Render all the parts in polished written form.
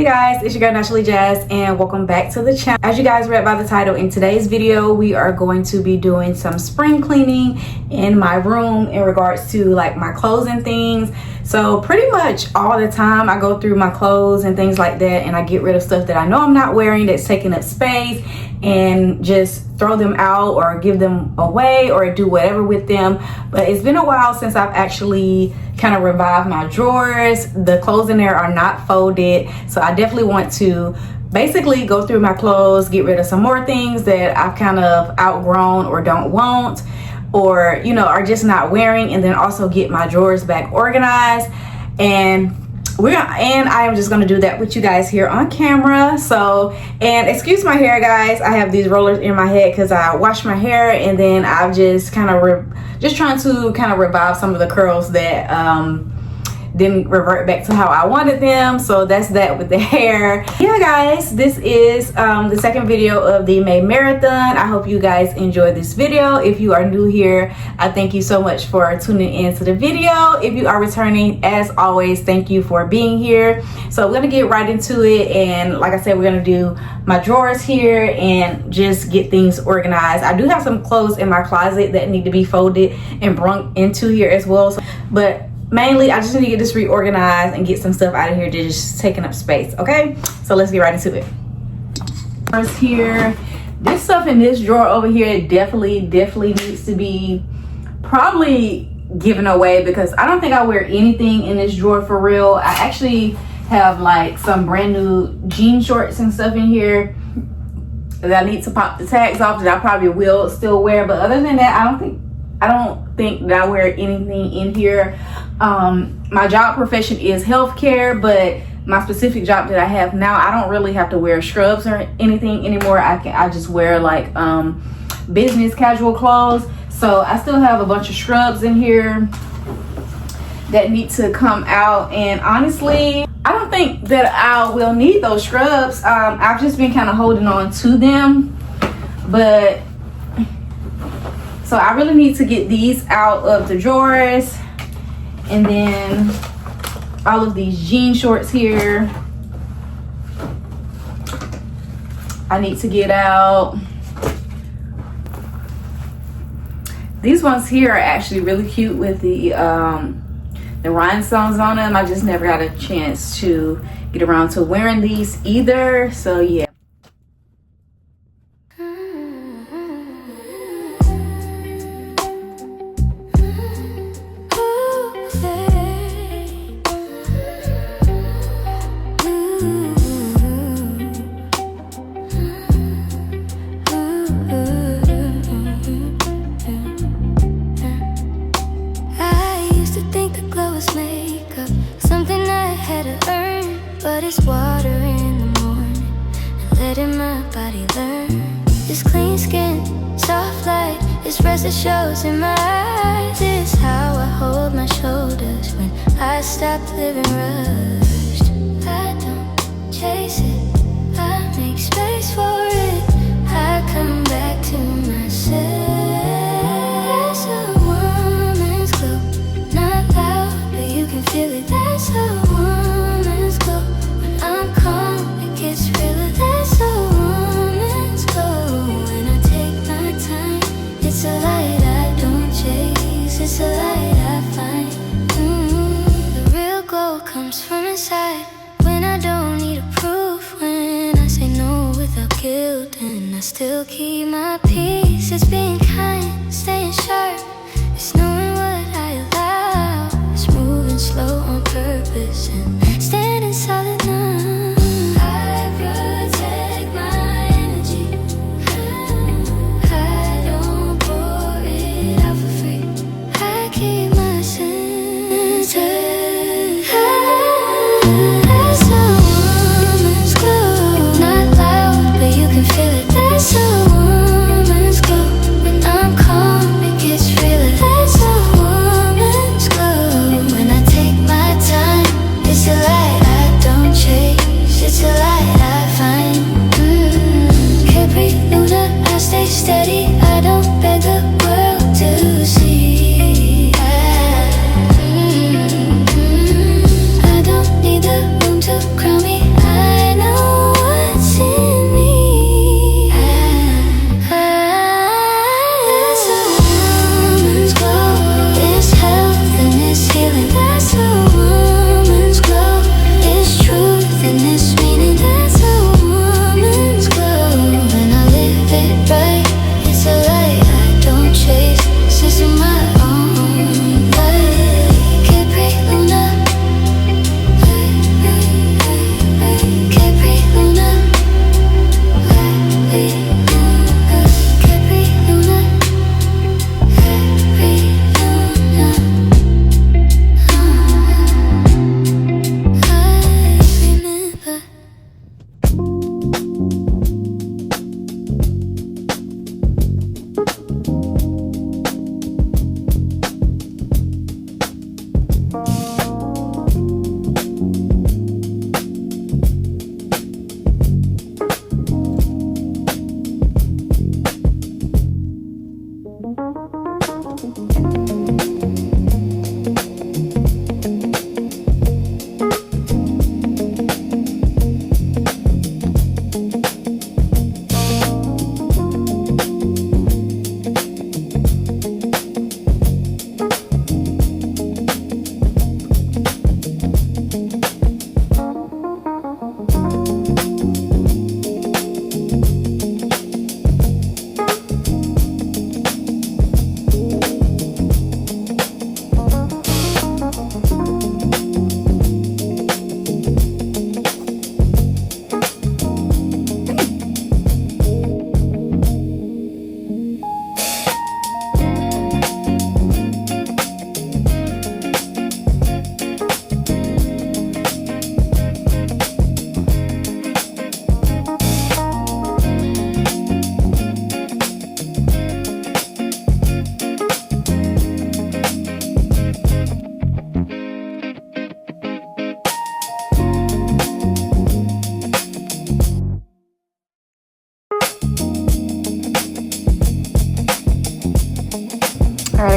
you guys, it's your girl Naturally Jazz and welcome back to the channel. As you guys read by the title, in today's video we are going to be doing some spring cleaning in my room in regards to like my clothes and things. So pretty much all the time I go through my clothes and things like that, and I get rid of stuff that I know I'm not wearing that's taking up space and just throw them out or give them away or do whatever with them. But it's been a while since I've actually kind of revived my drawers. The clothes in there are not folded, so I definitely want to basically go through my clothes, get rid of some more things that I've kind of outgrown or don't want, or are just not wearing, and then also get my drawers back organized. And I am just going to do that with you guys here on camera. So, and excuse my hair, guys, I have these rollers in my head because I wash my hair, and then I've just kind of just trying to kind of revive some of the curls that didn't revert back to how I wanted them. So that's that with the hair. Yeah, guys, this is the second video of the May marathon. I hope you guys enjoyed this video. If you are new here, I thank you so much for tuning into the video. If you are returning, as always, thank you for being here. So we're gonna get right into it, and like I said, we're gonna do my drawers here and just get things organized. I do have some clothes in my closet that need to be folded and brought into here as well, but mainly I just need to get this reorganized and get some stuff out of here that's just taking up space. Okay, so let's get right into it. First here, this stuff in this drawer over here definitely needs to be probably given away, because I don't think I wear anything in this drawer for real. I actually have like some brand new jean shorts and stuff in here that I need to pop the tags off, that I probably will still wear. But other than that, I don't think that I wear anything in here. My job profession is healthcare, but my specific job that I have now, I don't really have to wear scrubs or anything anymore. I just wear like business casual clothes. So I still have a bunch of scrubs in here that need to come out, and honestly I don't think that I will need those scrubs. I've just been kind of holding on to them, but so I really need to get these out of the drawers. And then all of these jean shorts here, I need to get out. These ones here are actually really cute with the rhinestones on them. I just never got a chance to get around to wearing these either. So yeah. But it's water in the morning and letting my body learn. This clean skin, soft light, this rest that shows in my eyes. This is how I hold my shoulders when I stop living rushed. I don't chase it, I make space for it. I come back to myself. That's a woman's glow, not loud, but you can feel it. That's a woman's glow. I'm calm, it gets realer. That's a woman's glow. When I take my time, it's a light I don't chase, it's a light I find. The real glow comes from inside, when I don't need a proof, when I say no without guilt, and I still keep my peace. It's being kind, staying sharp, it's knowing what I allow. It's moving slow on purpose and standing solid now. I protect my energy, I don't pour it out for free. I keep my senses. That's a woman's glow, not loud, but you can feel it. That's a woman's glow. When I'm calm, it gets realer. That's a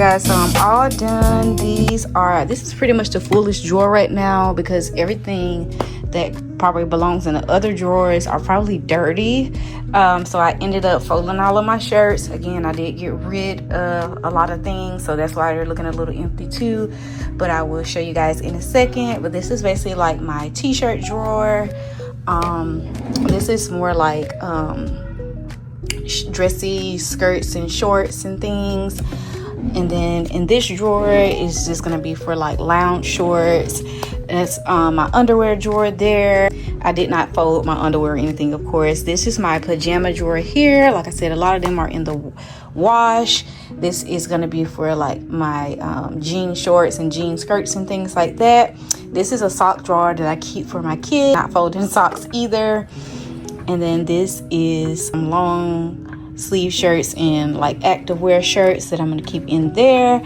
guys, so I'm all done. This is pretty much the fullest drawer right now because everything that probably belongs in the other drawers are probably dirty. So I ended up folding all of my shirts. Again, I did get rid of a lot of things, so that's why they're looking a little empty too, but I will show you guys in a second. But this is basically like my t-shirt drawer. This is more like dressy skirts and shorts and things. And then in this drawer is just gonna be for like lounge shorts. That's my underwear drawer there. I did not fold my underwear or anything, of course. This is my pajama drawer here. Like I said, a lot of them are in the wash. This is gonna be for like my jean shorts and jean skirts and things like that. This is a sock drawer that I keep for my kids. Not folding socks either. And then this is some long sleeve shirts and like activewear shirts that I'm gonna keep in there.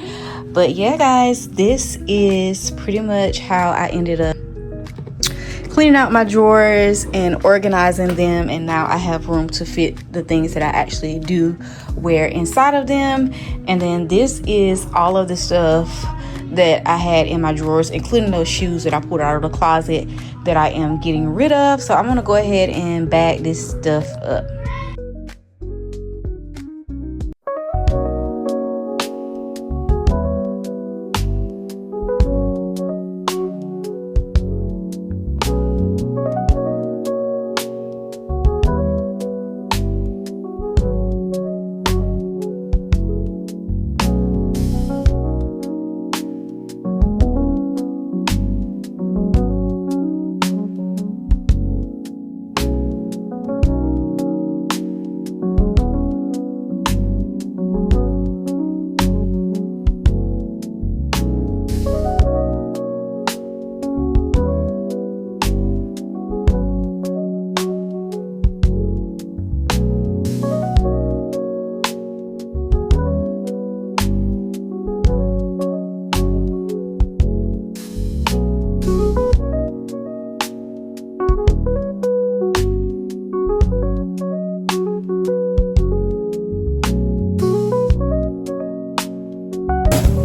But yeah, guys, this is pretty much how I ended up cleaning out my drawers and organizing them, and now I have room to fit the things that I actually do wear inside of them. And then this is all of the stuff that I had in my drawers, including those shoes that I pulled out of the closet that I am getting rid of. So I'm gonna go ahead and bag this stuff up.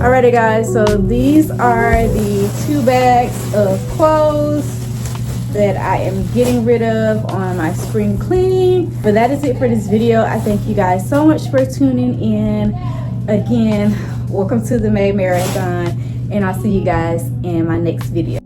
Alrighty guys, so these are the 2 bags of clothes that I am getting rid of on my spring cleaning. But that is it for this video. I thank you guys so much for tuning in. Again, welcome to the May Marathon, and I'll see you guys in my next video.